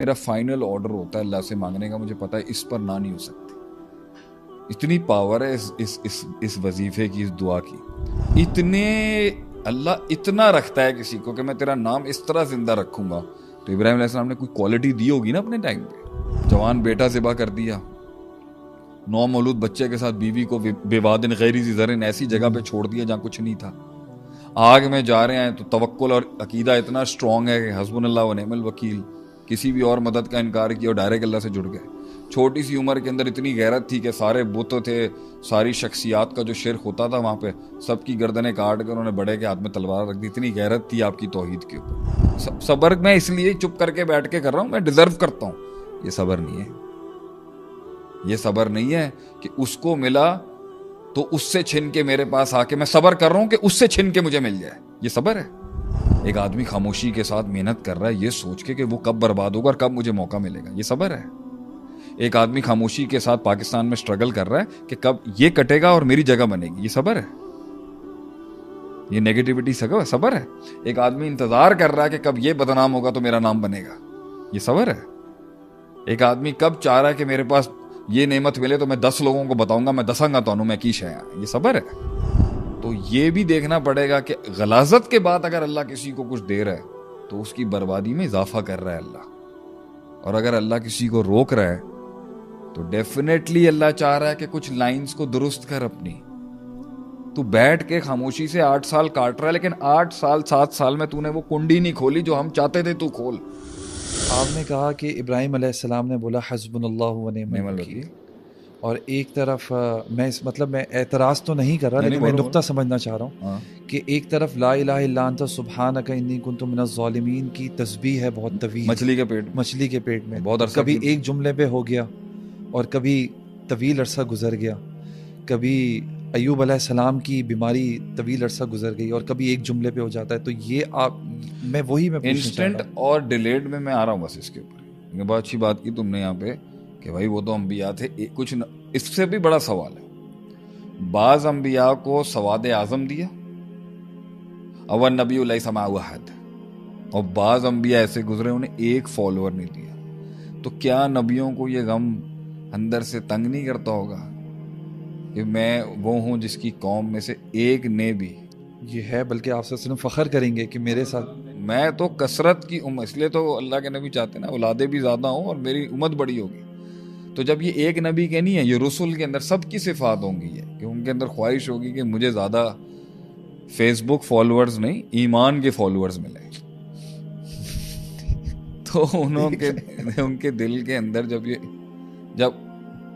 میرا final order ہوتا ہے اللہ سے مانگنے کا، مجھے پتا ہے اس پر نہ نہیں ہو سکتی. اتنی پاور ہے اس وظیفے کی، اس دعا کی. اللہ اتنا رکھتا ہے کسی کو کہ میں تیرا نام اس طرح زندہ رکھوں گا. تو ابراہیم علیہ السلام نے کوئی کوالٹی دی ہوگی نا اپنے ٹائم پہ. جوان بیٹا ذبح کر دیا، نو مولود بچے کے ساتھ بیوی کو بوادن غیر ذی زرعن ایسی جگہ پہ چھوڑ دیا جہاں کچھ نہیں تھا. آگ میں جا رہے ہیں تو توکل اور عقیدہ اتنا اسٹرانگ ہے کہ حسبنا اللہ و نعم الوکیل، کسی بھی اور مدد کا انکار کیا اور ڈائریکٹ اللہ سے جڑ گئے. چھوٹی سی عمر کے اندر اتنی غیرت تھی کہ سارے بت تھے، ساری شخصیات کا جو شرک ہوتا تھا وہاں پہ سب کی گردنیں کاٹ کر انہوں نے بڑے کے ہاتھ میں تلوار رکھ دی. اتنی غیرت تھی آپ کی توحید کے اوپر. صبر میں اس لیے چپ کر کے بیٹھ کے کر رہا ہوں، میں ڈیزرو کرتا ہوں. یہ صبر نہیں ہے. یہ صبر نہیں ہے کہ اس کو ملا تو اس سے چھن کے میرے پاس آ کے میں صبر کر رہا ہوں کہ اس سے چھن کے مجھے مل جائے. یہ صبر ہے. ایک آدمی خاموشی کے ساتھ محنت کر رہا ہے یہ سوچ کے کہ وہ کب برباد ہوگا اور کب مجھے موقع ملے گا. یہ صبر ہے. ایک آدمی خاموشی کے ساتھ پاکستان میں سٹرگل کر رہا ہے کہ کب یہ کٹے گا اور میری جگہ بنے گی. یہ صبر ہے. یہ نیگیٹیوٹی صبر ہے. ایک آدمی انتظار کر رہا ہے کہ کب یہ بدنام ہوگا تو میرا نام بنے گا. یہ صبر ہے. ایک آدمی کب چاہ رہا ہے کہ میرے پاس یہ نعمت ملے تو میں 10 لوگوں کو بتاؤں گا، میں دساں گا تو میں کی شے. یہ صبر ہے. تو یہ بھی دیکھنا پڑے گا کہ غلاظت کے بعد اگر اللہ کسی کو کچھ دے رہا ہے تو اس کی بربادی میں اضافہ کر رہا ہے اللہ. اور اگر اللہ کسی کو روک رہا ہے تو ڈیفینیٹلی اللہ چاہ رہا ہے کہ کچھ لائنز کو درست کر اپنی. تو بیٹھ کے خاموشی سے 8 سال کاٹ رہا ہے لیکن 8 سال 7 سال میں تو نے وہ کنڈی نہیں کھولی جو ہم چاہتے تھے تو کھول. آپ نے کہا کہ ابراہیم علیہ السلام نے بولا حسبنا اللہ و نعم الوکیل، اور ایک طرف میں اعتراض تو نہیں کر رہا لیکن میں نقطہ سمجھنا چاہ رہا ہوں کہ ایک طرف لا الہ الا انت سبحانک انی کنت من الظالمین کی تسبیح ہے بہت طویل مچھلی کے پیٹ میں کبھی ایک جملے پہ ہو گیا اور کبھی طویل عرصہ گزر گیا، کبھی ایوب علیہ السلام کی بیماری طویل عرصہ گزر گئی اور کبھی ایک جملے پہ ہو جاتا ہے. تو یہ میں انسٹنٹ اور ڈیلیڈ میں آ رہا ہوں بس اس کے اوپر. یہ بہت اچھی بات کی تم نے یہاں پہ کہ بھائی وہ تو انبیاء تھے. کچھ اس سے بھی بڑا سوال ہے، بعض انبیاء کو سواد اعظم دیا اول نبی علیہ سماع احد، اور بعض انبیاء ایسے گزرے انہیں ایک فالوور نہیں دیا. تو کیا نبیوں کو یہ غم اندر سے تنگ نہیں کرتا ہوگا کہ میں وہ ہوں جس کی قوم میں سے ایک نے بھی یہ ہے، بلکہ آپ سے فخر کریں گے کہ میرے ساتھ میں تو کثرت کی اس لیے تو اللہ کے نبی چاہتے ہیں نا اولادیں بھی زیادہ ہوں اور میری امت بڑی ہوگی. تو جب یہ ایک نبی کے نہیں ہے، یہ رسول کے اندر سب کی صفات ہوں گی کہ ان کے اندر خواہش ہوگی کہ مجھے زیادہ فیس بک فالوورز نہیں ایمان کے فالوورز ملے. تو ان کے دل کے اندر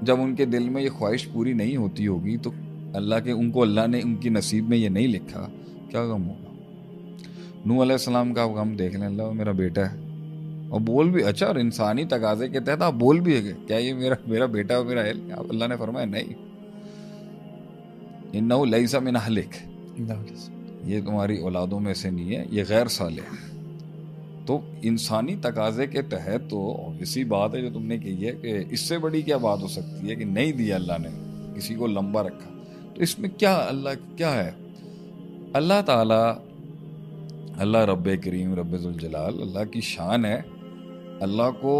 جب ان کے دل میں یہ خواہش پوری نہیں ہوتی ہوگی تو اللہ نے ان کی نصیب میں یہ نہیں لکھا، کیا غم ہوگا. نوح علیہ السلام کا غم دیکھ لیں، اللہ میرا بیٹا ہے اور بول بھی اچھا، اور انسانی تقاضے کے تحت آپ بول بھی ہے کیا یہ میرا بیٹا اور میرا اہل؟ اللہ نے فرمایا نہیں، انہ لیس من اہلک، یہ تمہاری اولادوں میں سے نہیں ہے، یہ غیر صالح ہے. تو انسانی تقاضے کے تحت تو اسی بات ہے جو تم نے کہی ہے کہ اس سے بڑی کیا بات ہو سکتی ہے کہ نہیں دیا اللہ نے، کسی کو لمبا رکھا. تو اس میں کیا اللہ کیا ہے؟ اللہ تعالی، اللہ رب کریم رب ذوالجلال، اللہ کی شان ہے. اللہ کو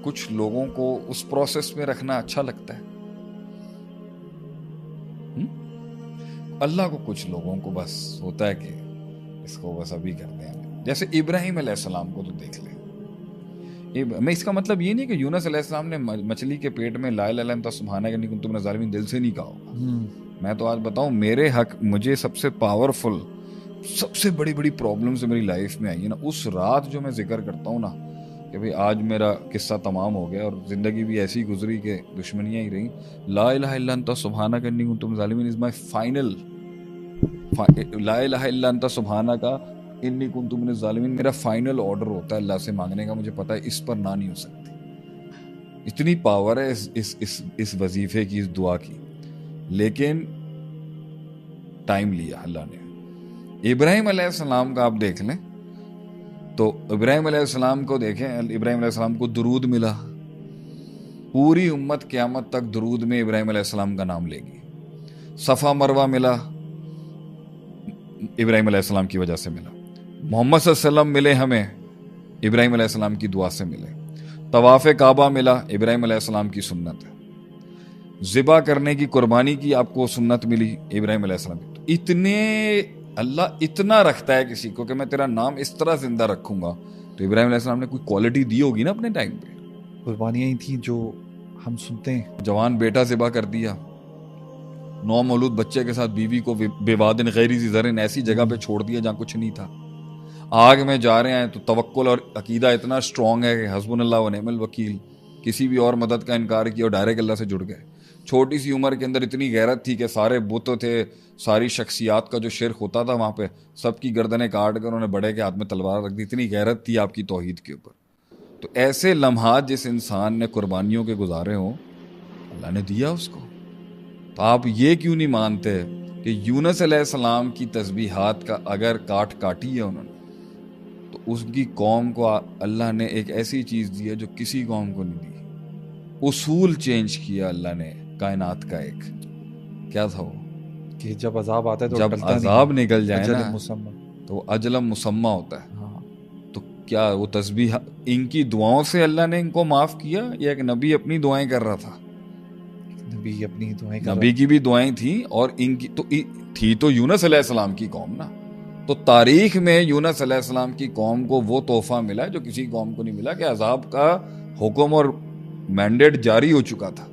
کچھ لوگوں کو اس پروسیس میں رکھنا اچھا لگتا ہے. اللہ کو کچھ لوگوں کو بس ہوتا ہے کہ اس کو بس ابھی کرتے ہیں. جیسے ابراہیم علیہ السلام کو تو دیکھ لیں. میں اس کا مطلب یہ نہیں کہ یونس علیہ السلام نے مچھلی کے پیٹ میں لا الہ الا انت سبحانک انی کنت من الظالمین دل سے نہیں کہا ہوگا. میں تو آج بتاؤں میرے حق مجھے سب سے پاورفل، سب سے بڑی بڑی پرابلمز میری لائف میں آئی ہے نا، اس رات جو میں ذکر کرتا ہوں نا کہ بھئی آج میرا قصہ تمام ہو گیا اور زندگی بھی ایسی گزری کہ دشمنیاں ہی رہیں. لا الہ الا انت سبحانک انی کنت من الظالمین از مائی فائنل. لا الہ الا انت سبحانک انی کنت من الظالمین میرا فائنل آرڈر ہوتا ہے اللہ سے مانگنے کا، مجھے پتا ہے اس پر نہ نہیں ہو سکتی. اتنی پاور ہے اس وظیفے کی، اس دعا کی. لیکن ٹائم لیا اللہ نے. ابراہیم علیہ السلام کا آپ دیکھ لیں تو ابراہیم علیہ السلام کو دیکھیں، ابراہیم علیہ السلام کو درود ملا. پوری امت قیامت تک درود میں ابراہیم علیہ السلام کا نام لے گی. صفا مروہ ملا ابراہیم علیہ السلام کی وجہ سے ملا. محمد صلی اللہ علیہ وسلم ملے ہمیں ابراہیم علیہ السلام کی دعا سے ملے. طواف کعبہ ملا, ابراہیم علیہ السلام کی سنت ہے. ذبح کرنے کی, قربانی کی آپ کو سنت ملی, ابراہیم علیہ السلام کی. اتنے اللہ اتنا رکھتا ہے کسی کو کہ میں تیرا نام اس طرح زندہ رکھوں گا, تو ابراہیم علیہ السلام نے کوئی کوالٹی دی ہوگی نا اپنے ٹائم پہ. قربانیاں ہی تھیں جو ہم سنتے ہیں. جوان بیٹا ذبح کر دیا, نو مولود بچے کے ساتھ بیوی کو بے وادن غیر ذی زرعن ایسی جگہ پہ چھوڑ دیا جہاں کچھ نہیں تھا. آگ میں جا رہے ہیں تو توکل اور عقیدہ اتنا اسٹرانگ ہے کہ حسبنا اللہ و نعم الوکیل, کسی بھی اور مدد کا انکار کیا اور ڈائریکٹ اللہ سے جڑ گئے. چھوٹی سی عمر کے اندر اتنی غیرت تھی کہ سارے بت تھے, ساری شخصیات کا جو شرک ہوتا تھا وہاں پہ سب کی گردنیں کاٹ کر انہوں نے بڑے کے ہاتھ میں تلوار رکھ دی. اتنی غیرت تھی آپ کی توحید کے اوپر. تو ایسے لمحات جس انسان نے قربانیوں کے گزارے ہوں اللہ نے دیا اس کو. تو آپ یہ کیوں نہیں مانتے کہ یونس علیہ السلام کی تسبیحات کا اگر کاٹی ہے انہوں نے, تو اس کی قوم کو اللہ نے ایک ایسی چیز دی ہے جو کسی قوم کو نہیں دی. اصول چینج کیا اللہ نے کائنات کا. ایک کیا تھا وہ کہ جب عذاب آتا ہے تو جب عذاب نکل جائے نا تو اجل مسمى ہوتا ہے. تو کیا وہ تسبیح ان کی دعاؤں سے اللہ نے ان کو معاف کیا, یا ایک نبی اپنی دعائیں کر رہا تھا؟ نبی کی بھی دعائیں تھیں, اور ان کی تو تھی تو یونس علیہ السلام کی قوم نا. تو تاریخ میں یونس علیہ السلام کی قوم کو وہ تحفہ ملا جو کسی قوم کو نہیں ملا, کہ عذاب کا حکم اور مینڈیٹ جاری ہو چکا تھا,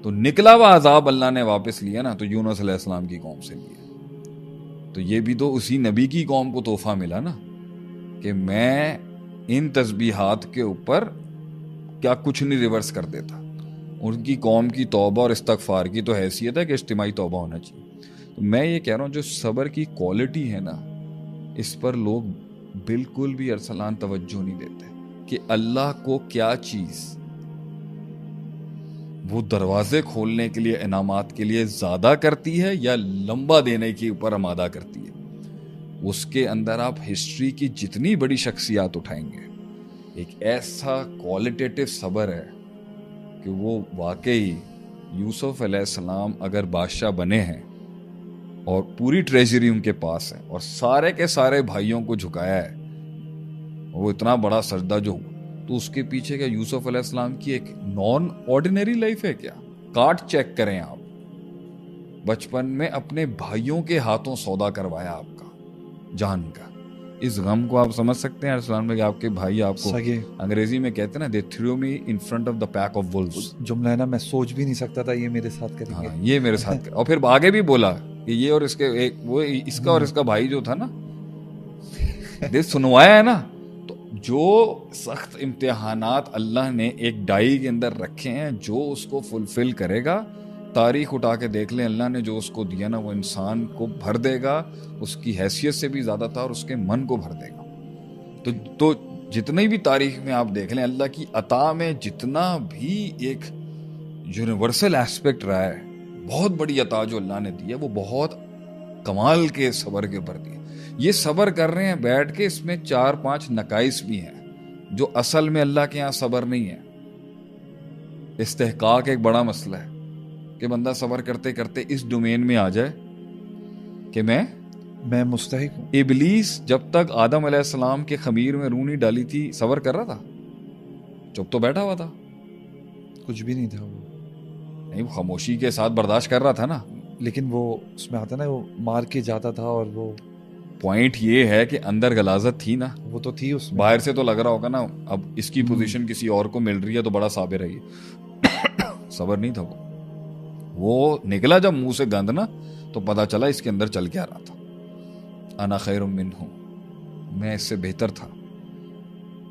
تو نکلا ہوا عذاب اللہ نے واپس لیا نا, تو یونس علیہ السلام کی قوم سے لیا. تو یہ بھی تو اسی نبی کی قوم کو تحفہ ملا نا, کہ میں ان تسبیحات کے اوپر کیا کچھ نہیں ریورس کر دیتا. ان کی قوم کی توبہ اور استغفار کی تو حیثیت ہے کہ اجتماعی توبہ ہونا چاہیے. تو میں یہ کہہ رہا ہوں جو صبر کی کوالٹی ہے نا, اس پر لوگ بالکل بھی ارسلان توجہ نہیں دیتے کہ اللہ کو کیا چیز وہ دروازے کھولنے کے لیے, انعامات کے لیے زیادہ کرتی ہے یا لمبا دینے کے اوپر آمادہ کرتی ہے. اس کے اندر آپ ہسٹری کی جتنی بڑی شخصیات اٹھائیں گے, ایک ایسا کوالٹیٹیو صبر ہے کہ وہ واقعی یوسف علیہ السلام اگر بادشاہ بنے ہیں اور پوری ٹریجری ان کے پاس ہے اور سارے کے سارے بھائیوں کو جھکایا ہے, وہ اتنا بڑا سجدہ جو ہوا, تو اس کے پیچھے کیا یوسف علیہ السلام کی ایک نان آرڈینری لائف ہے کیا؟ کارڈ چیک کریں آپ. بچپن میں اپنے بھائیوں کے ہاتھوں سودا کروایا آپ کا جان کا. اس غم کو آپ سمجھ سکتے ہیں ارسلان میں کہ آپ کے بھائی آپ کو انگریزی میں کہتے ہیں نا, they threw me in front of the pack of wolves. جملہ ہے نا, میں سوچ بھی نہیں سکتا تھا یہ میرے ساتھ کریں گے. یہ میرے ساتھ اور پھر آگے بھی بولا کہ یہ اور اس کے ایک وہ اس کا اور اس کا بھائی جو تھا نا, سنوایا ہے نا. تو جو سخت امتحانات اللہ نے ایک ڈائی کے اندر رکھے ہیں, جو اس کو فلفل کرے گا, تاریخ اٹھا کے دیکھ لیں, اللہ نے جو اس کو دیا نا وہ انسان کو بھر دے گا, اس کی حیثیت سے بھی زیادہ تھا, اور اس کے من کو بھر دے گا. تو جتنی بھی تاریخ میں آپ دیکھ لیں, اللہ کی عطا میں جتنا بھی ایک یونیورسل ایسپیکٹ رہا ہے, بہت بڑی عطا جو اللہ نے دی ہے, وہ بہت کمال کے صبر کے اوپر دی. یہ صبر کر رہے ہیں بیٹھ کے, اس میں 4-5 نقائص بھی ہیں جو اصل میں اللہ کے ہاں صبر نہیں ہے. استحقاق ایک بڑا مسئلہ ہے کہ بندہ صبر کرتے کرتے اس ڈومین میں آ جائے کہ میں مستحق ہوں. ابلیس جب تک آدم علیہ السلام کے خمیر میں روح نہیں ڈالی تھی صبر کر رہا تھا, چپ تو بیٹھا ہوا تھا, کچھ بھی نہیں تھا. وہ نہیں, وہ خاموشی کے ساتھ برداشت کر رہا تھا نا. لیکن وہ اس میں آتا نا, وہ مار کے جاتا تھا, اور وہ پوائنٹ یہ ہے کہ اندر غلاظت تھی نا, وہ تو تھی اس میں. باہر سے تو لگ رہا ہوگا نا اب اس کی پوزیشن کسی اور کو مل رہی ہے تو بڑا صابر ہے. صبر نہیں تھا وہ نکلا جب منہ سے گند نا, تو پتا چلا اس کے اندر چل کے آ رہا تھا. انا خیر منہ, میں اس سے بہتر تھا.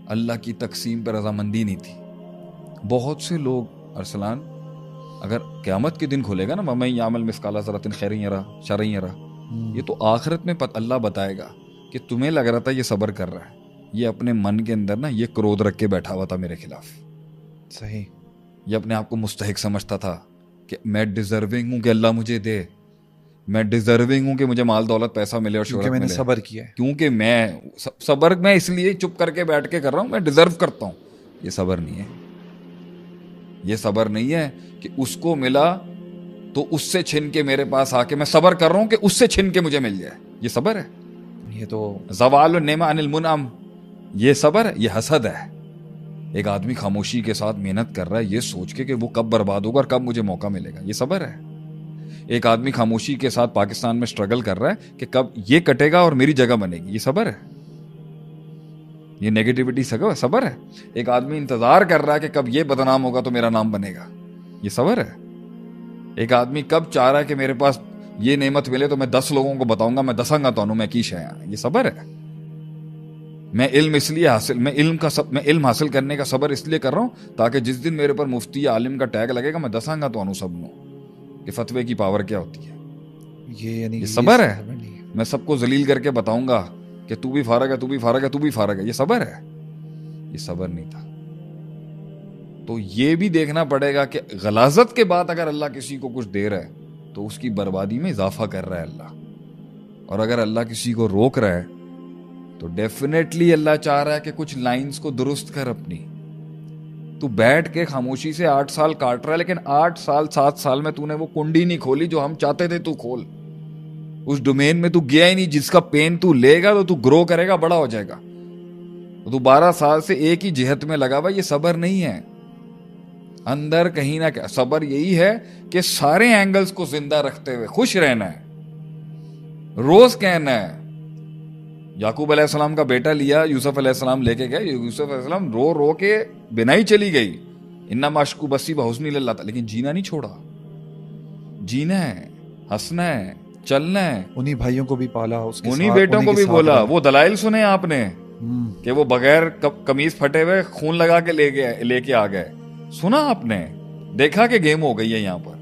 اللہ کی تقسیم پر رضامندی نہیں تھی. بہت سے لوگ ارسلان اگر قیامت کے دن کھلے گا نا, وَمَن يَعْمَلْ مِثْقَالَ ذَرَّةٍ خَيْرًا يَرَهُ شَرًّا يَرَهُ, یہ تو آخرت میں اللہ بتائے گا کہ تمہیں لگ رہا تھا یہ صبر کر رہا ہے, یہ اپنے من کے اندر نا یہ کرودھ رکھ کے بیٹھا ہوا تھا میرے خلاف. صحیح. یہ اپنے آپ کو مستحق سمجھتا تھا کہ میں ڈیزرونگ ہوں کہ اللہ مجھے دے, میں ڈیزرونگ ہوں کہ مجھے مال دولت پیسہ ملے اور شہرت ملے, میں نے صبر کیا ہے, کیونکہ میں صبر میں اس لیے چپ کر کے بیٹھ کے کر رہا ہوں, میں ڈیزرو کرتا ہوں. یہ صبر نہیں ہے. یہ صبر نہیں ہے کہ اس کو ملا تو اس سے چھن کے میرے پاس آ کے میں صبر کر رہا ہوں کہ اس سے چھن کے مجھے مل جائے. یہ صبر ہے. یہ تو زوال النعمہ عن المنعم, یہ صبر ہے؟ یہ حسد ہے. ایک آدمی خاموشی کے ساتھ محنت کر رہا ہے یہ سوچ کے کہ وہ کب برباد ہوگا اور کب مجھے موقع ملے گا, یہ صبر ہے. ایک آدمی خاموشی کے ساتھ پاکستان میں سٹرگل کر رہا ہے کہ کب یہ کٹے گا اور میری جگہ بنے گی, یہ صبر ہے. یہ نیگیٹیوٹی صبر ہے. ایک آدمی انتظار کر رہا ہے کہ کب یہ بدنام ہوگا تو میرا نام بنے گا, یہ صبر ہے. ایک آدمی کب چاہ رہا ہے کہ میرے پاس یہ نعمت ملے تو میں 10 لوگوں کو بتاؤں گا, میں دساں گا تو میں کی شے, یہ صبر ہے. میں علم اس لیے میں علم حاصل کرنے کا صبر اس لیے کر رہا ہوں تاکہ جس دن میرے پر مفتی یا عالم کا ٹیگ لگے گا میں دساں گا تو سب نو کہ فتوے کی پاور کیا ہوتی ہے. یہ صبر ہے. میں سب کو ذلیل کر کے بتاؤں گا کہ تو بھی فارغ ہے, تو بھی فارغ ہے, تو بھی فارغ ہے, یہ صبر ہے. یہ صبر نہیں تھا. تو یہ بھی دیکھنا پڑے گا کہ غلاظت کے بعد اگر اللہ کسی کو کچھ دے رہا ہے تو اس کی بربادی میں اضافہ کر رہا ہے اللہ, اور اگر اللہ کسی کو روک رہا ہے تو ڈیفینیٹلی اللہ چاہ رہا ہے کہ کچھ لائنز کو درست کر اپنی. تو بیٹھ کے خاموشی سے 8 سال کاٹ رہا ہے لیکن 8 سال 7 سال میں تو نے وہ کنڈی نہیں کھولی جو ہم چاہتے تھے تو کھول. اس ڈومین میں تو گیا ہی نہیں جس کا پین تو لے گا تو گرو کرے گا, بڑا ہو جائے گا. تو 12 سال سے ایک ہی جہت میں لگا ہوا, یہ صبر نہیں ہے. اندر کہیں نہ کہ صبر یہی ہے کہ سارے اینگلز کو زندہ رکھتے ہوئے خوش رہنا ہے, روز کہنا ہے. یعقوب علیہ السلام کا بیٹا لیا, یوسف علیہ السلام لے کے گئے, یوسف علیہ السلام رو رو کے بنا ہی چلی گئی, انما اشکو بسی بحسنی للہ, لیکن جینا نہیں چھوڑا. جینا ہے, ہنسنا ہے, چلنا ہے. انہی بھائیوں کو بھی پالا, انہی بیٹوں کو بھی بولا. وہ دلائل سنے آپ نے کہ وہ بغیر قمیض پھٹے ہوئے خون لگا کے لے کے آ گئے, سنا آپ نے, دیکھا کہ گیم ہو گئی ہے یہاں پر.